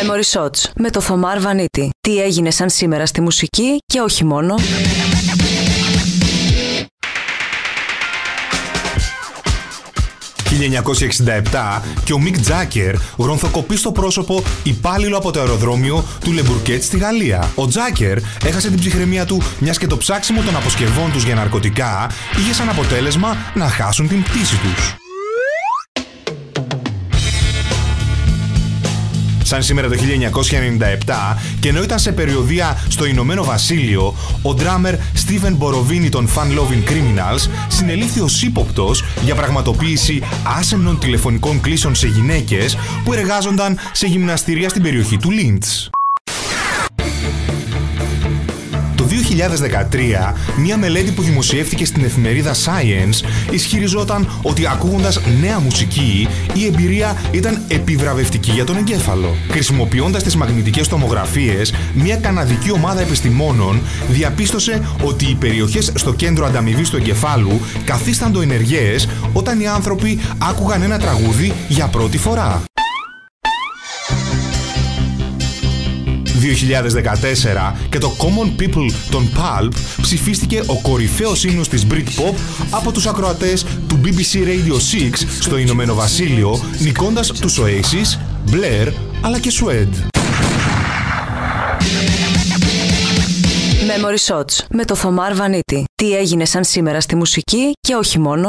Memory Shots με το Θωμάρ Βανίτη. Τι έγινε σαν σήμερα στη μουσική και όχι μόνο. «1967 και ο Μικ Τζάκερ γρονθοκοπεί στο πρόσωπο υπάλληλο από το αεροδρόμιο του Λεμπουρκέτ στη Γαλλία. Ο Τζάκερ έχασε την ψυχραιμία του μιας και το ψάξιμο των αποσκευών τους για ναρκωτικά είχε σαν αποτέλεσμα να χάσουν την πτήση τους. Σαν σήμερα το 1997, και ενώ ήταν σε περιοδεία στο Ηνωμένο Βασίλειο, ο ντράμερ Στίβεν Μποροβίνι των Fun Loving Criminals συνελήφθη ως ύποπτος για πραγματοποίηση άσεμνων τηλεφωνικών κλήσεων σε γυναίκες που εργάζονταν σε γυμναστήρια στην περιοχή του Λίντς. Το 2013, μια μελέτη που δημοσιεύτηκε στην εφημερίδα Science ισχυριζόταν ότι ακούγοντας νέα μουσική, η εμπειρία ήταν επιβραβευτική για τον εγκέφαλο. Χρησιμοποιώντας τις μαγνητικές τομογραφίες, μια καναδική ομάδα επιστημόνων διαπίστωσε ότι οι περιοχές στο κέντρο ανταμοιβής του εγκεφάλου καθίσταντο ενεργές όταν οι άνθρωποι άκουγαν ένα τραγούδι για πρώτη φορά. 2014 και το Common People των Pulp ψηφίστηκε ο κορυφαίος ύμνος της Britpop από τους ακροατές του BBC Radio 6 στο Ηνωμένο Βασίλειο, νικώντας τους Oasis, Blair αλλά και Suede. Memory Shots με το Θωμάρ Βανίτη. Τι έγινε σαν σήμερα στη μουσική και όχι μόνο.